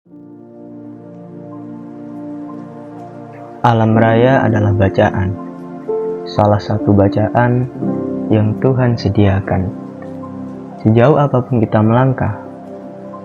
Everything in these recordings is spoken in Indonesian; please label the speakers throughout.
Speaker 1: Alam raya adalah bacaan, salah satu bacaan yang Tuhan sediakan. Sejauh apapun kita melangkah,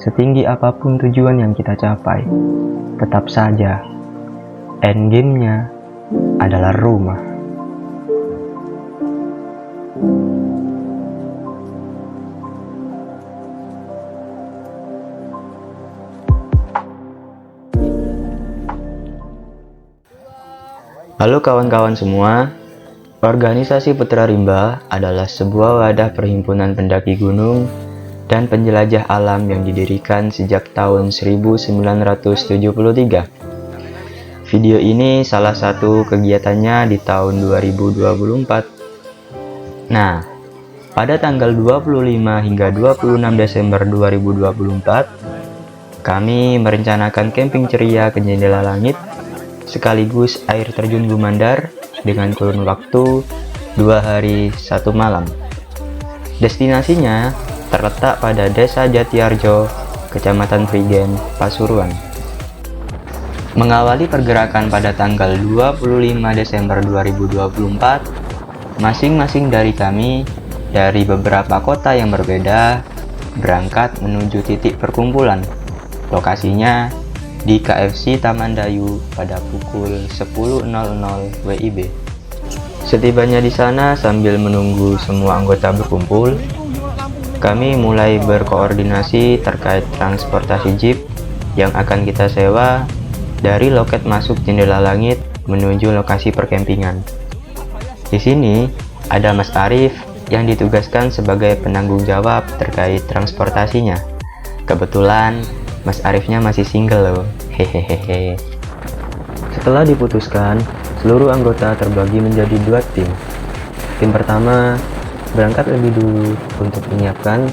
Speaker 1: setinggi apapun tujuan yang kita capai, tetap saja endgame-nya adalah rumah. Halo kawan-kawan semua, organisasi Putra Rimba adalah sebuah wadah perhimpunan pendaki gunung dan penjelajah alam yang didirikan sejak tahun 1973. Video ini salah satu kegiatannya di tahun 2024. Nah, pada tanggal 25 hingga 26 Desember 2024, kami merencanakan camping ceria ke Jendela Langit sekaligus air terjun Gumandar dengan kurun waktu 2 hari 1 malam. Destinasinya terletak pada Desa Jatiarjo, Kecamatan Prigen, Pasuruan. Mengawali pergerakan pada tanggal 25 Desember 2024, masing-masing dari kami dari beberapa kota yang berbeda berangkat menuju titik perkumpulan. Lokasinya di KFC Taman Dayu pada pukul 10.00 WIB. Setibanya di sana, sambil menunggu semua anggota berkumpul, kami mulai berkoordinasi terkait transportasi jeep yang akan kita sewa dari loket masuk Jendela Langit menuju lokasi perkempingan. Di sini ada Mas Arif yang ditugaskan sebagai penanggung jawab terkait transportasinya. Kebetulan Mas Arifnya masih single loh, hehehe. Setelah diputuskan, seluruh anggota terbagi menjadi 2 tim. Tim pertama berangkat lebih dulu untuk menyiapkan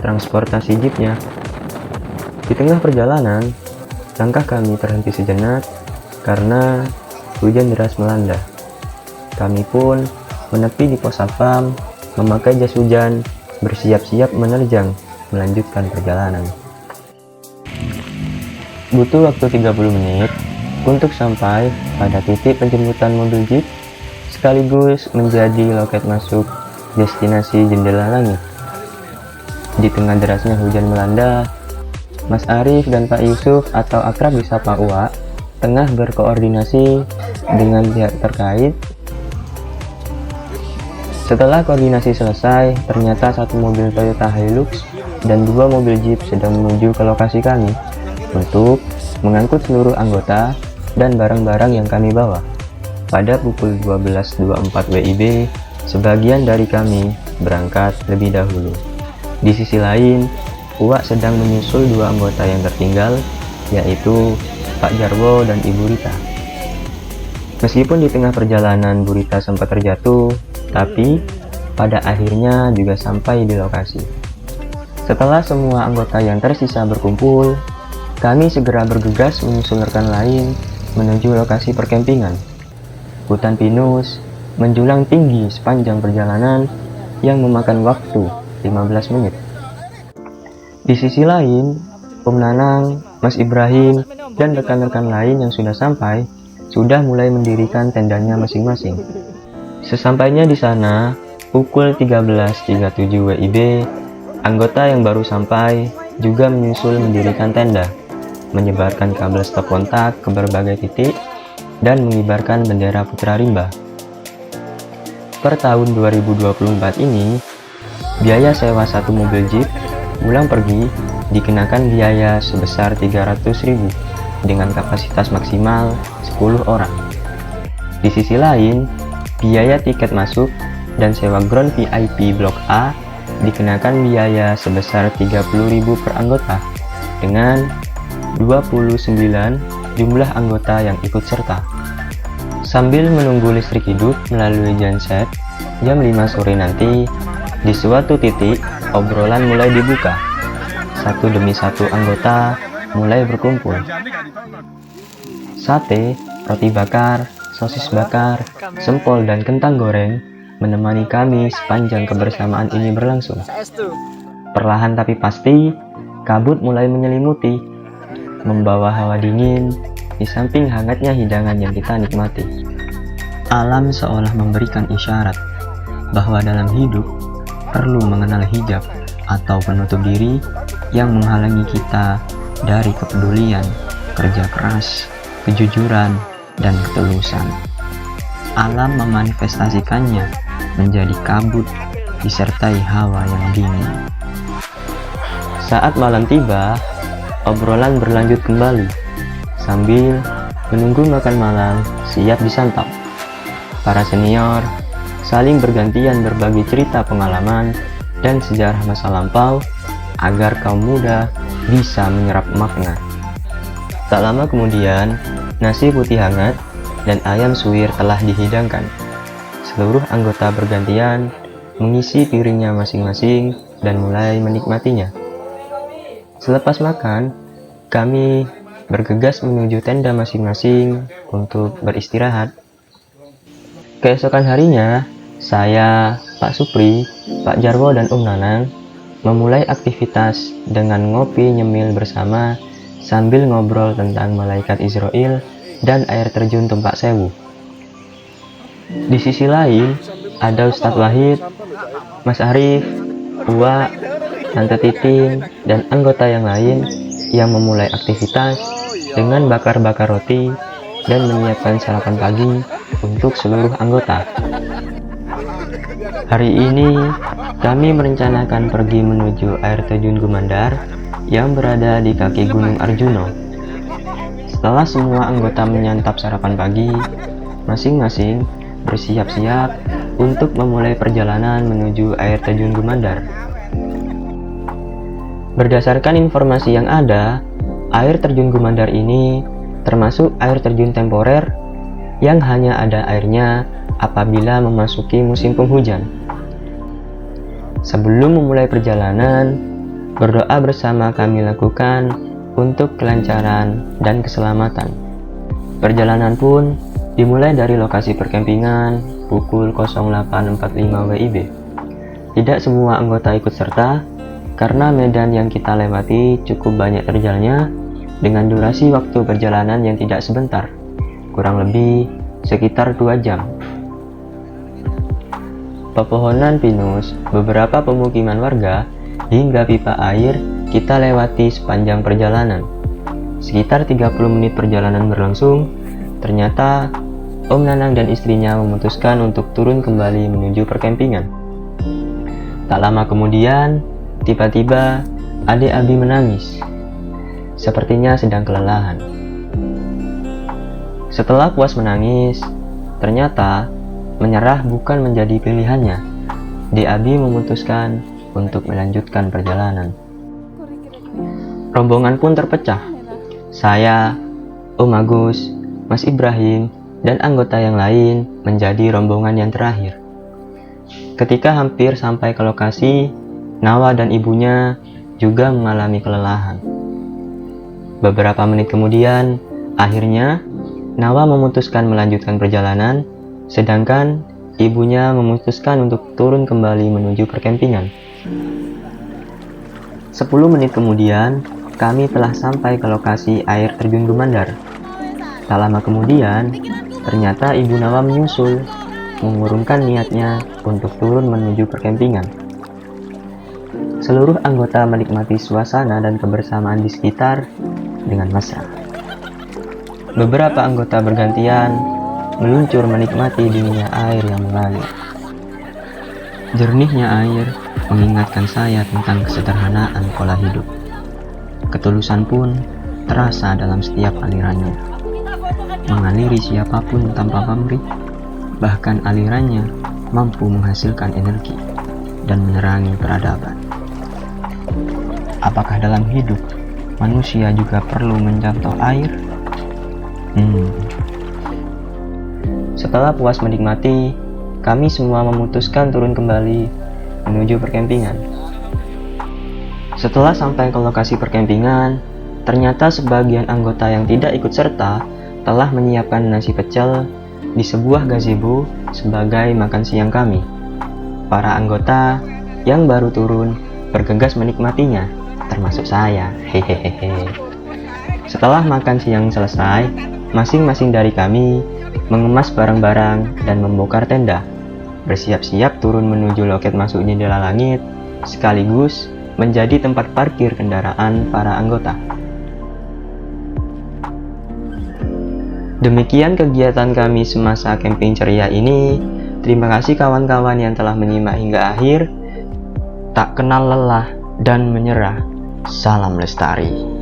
Speaker 1: transportasi jeepnya. Di tengah perjalanan, langkah kami terhenti sejenak karena hujan deras melanda. Kami pun menepi di pos satpam, memakai jas hujan, bersiap-siap menerjang melanjutkan perjalanan. Butuh waktu 30 menit untuk sampai pada titik penjemputan mobil jeep sekaligus menjadi loket masuk destinasi Jendela Langit. Di tengah derasnya hujan melanda, Mas Arif dan Pak Yusuf atau akrab disapa Uwa tengah berkoordinasi dengan pihak terkait. Setelah koordinasi selesai, ternyata 1 mobil Toyota Hilux dan 2 mobil jeep sedang menuju ke lokasi kami untuk mengangkut seluruh anggota dan barang-barang yang kami bawa. Pada pukul 12.24 WIB, sebagian dari kami berangkat lebih dahulu. Di sisi lain, Uwak sedang menyusul 2 anggota yang tertinggal, yaitu Pak Jarwo dan Ibu Rita. Meskipun di tengah perjalanan Bu Rita sempat terjatuh, tapi pada akhirnya juga sampai di lokasi. Setelah semua anggota yang tersisa berkumpul, kami segera bergegas menyusul rekan lain menuju lokasi perkempingan. Hutan pinus menjulang tinggi sepanjang perjalanan yang memakan waktu 15 menit. Di sisi lain, Om Nanang, Mas Ibrahim, dan rekan-rekan lain yang sudah sampai sudah mulai mendirikan tendanya masing-masing. Sesampainya di sana, pukul 13.37 WIB, anggota yang baru sampai juga menyusul mendirikan tenda, menyebarkan kabel stop kontak ke berbagai titik, dan mengibarkan bendera Putra Rimba. Per tahun 2024 ini, biaya sewa 1 mobil jeep pulang pergi dikenakan biaya sebesar 300.000 dengan kapasitas maksimal 10 orang. Di sisi lain, biaya tiket masuk dan sewa ground VIP Blok A dikenakan biaya sebesar 30.000 per anggota dengan 29 jumlah anggota yang ikut serta. Sambil menunggu listrik hidup melalui genset, jam 5 sore nanti, di suatu titik, obrolan mulai dibuka. Satu demi satu anggota mulai berkumpul. Sate, roti bakar, sosis bakar, sempol, dan kentang goreng menemani kami sepanjang kebersamaan ini berlangsung. Perlahan tapi pasti, kabut mulai menyelimuti. membawa hawa dingin di samping hangatnya hidangan yang kita nikmati. Alam seolah memberikan isyarat bahwa dalam hidup perlu mengenal hijab atau penutup diri yang menghalangi kita dari kepedulian, kerja keras, kejujuran, dan ketulusan. Alam memanifestasikannya menjadi kabut disertai hawa yang dingin. Saat malam tiba, obrolan berlanjut kembali sambil menunggu makan malam siap disantap. Para senior saling bergantian berbagi cerita pengalaman dan sejarah masa lampau agar kaum muda bisa menyerap makna. Tak lama kemudian, nasi putih hangat dan ayam suwir telah dihidangkan. Seluruh anggota bergantian mengisi piringnya masing-masing dan mulai menikmatinya. Selepas makan, kami bergegas menuju tenda masing-masing untuk beristirahat. Keesokan harinya, saya, Pak Supri, Pak Jarwo, dan Om Nanang memulai aktivitas dengan ngopi nyemil bersama sambil ngobrol tentang malaikat Israel dan air terjun Tumpak Sewu. Di sisi lain, ada Ustadz Wahid, Mas Arif, Uwa, Tante Titin, dan anggota yang lain yang memulai aktivitas dengan bakar-bakar roti dan menyiapkan sarapan pagi untuk seluruh anggota. Hari ini, kami merencanakan pergi menuju air terjun Gumandar yang berada di kaki Gunung Arjuno. Setelah semua anggota menyantap sarapan pagi, masing-masing bersiap-siap untuk memulai perjalanan menuju air terjun Gumandar. Berdasarkan informasi yang ada, air terjun Gumandar ini termasuk air terjun temporer yang hanya ada airnya apabila memasuki musim penghujan. Sebelum memulai perjalanan, berdoa bersama kami lakukan untuk kelancaran dan keselamatan. Perjalanan pun dimulai dari lokasi perkempingan pukul 08.45 WIB. Tidak semua anggota ikut serta, karena medan yang kita lewati cukup banyak terjalnya dengan durasi waktu perjalanan yang tidak sebentar, kurang lebih sekitar 2 jam. Pepohonan pinus, beberapa pemukiman warga, hingga pipa air kita lewati sepanjang perjalanan. Sekitar 30 menit perjalanan berlangsung, ternyata Om Nanang dan istrinya memutuskan untuk turun kembali menuju perkempingan. Tak lama kemudian, tiba-tiba adik Abi menangis, sepertinya sedang kelelahan. Setelah puas menangis, ternyata menyerah bukan menjadi pilihannya. Dek Abi memutuskan untuk melanjutkan perjalanan. Rombongan pun terpecah. Saya, Om Agus, Mas Ibrahim, dan anggota yang lain menjadi rombongan yang terakhir. Ketika hampir sampai ke lokasi, Nawa dan ibunya juga mengalami kelelahan. Beberapa menit kemudian, akhirnya Nawa memutuskan melanjutkan perjalanan, sedangkan ibunya memutuskan untuk turun kembali menuju perkempingan. 10 menit kemudian, kami telah sampai ke lokasi air terjun Gumandar. Tak lama kemudian, ternyata ibu Nawa menyusul, mengurungkan niatnya untuk turun menuju perkempingan. Seluruh anggota menikmati suasana dan kebersamaan di sekitar dengan mesra. Beberapa anggota bergantian meluncur menikmati dinginnya air yang mengalir. Jernihnya air mengingatkan saya tentang kesederhanaan pola hidup. Ketulusan pun terasa dalam setiap alirannya. Mengaliri siapapun tanpa pamrih, bahkan alirannya mampu menghasilkan energi dan menerangi peradaban. Apakah dalam hidup manusia juga perlu mencontoh air? Setelah puas menikmati, kami semua memutuskan turun kembali menuju perkempingan. Setelah sampai ke lokasi perkempingan, ternyata sebagian anggota yang tidak ikut serta telah menyiapkan nasi pecel di sebuah gazebo sebagai makan siang kami. Para anggota yang baru turun bergegas menikmatinya, termasuk saya. Hehehe. Setelah makan siang selesai, masing-masing dari kami mengemas barang-barang dan membongkar tenda, bersiap-siap turun menuju loket masuk jendela langit, sekaligus menjadi tempat parkir kendaraan para anggota. Demikian kegiatan kami semasa camping ceria ini. Terima kasih kawan-kawan yang telah menyimak hingga akhir. Tak kenal lelah dan menyerah. Salam lestari.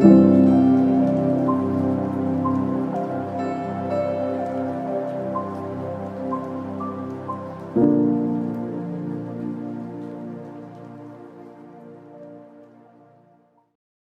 Speaker 1: Thank you.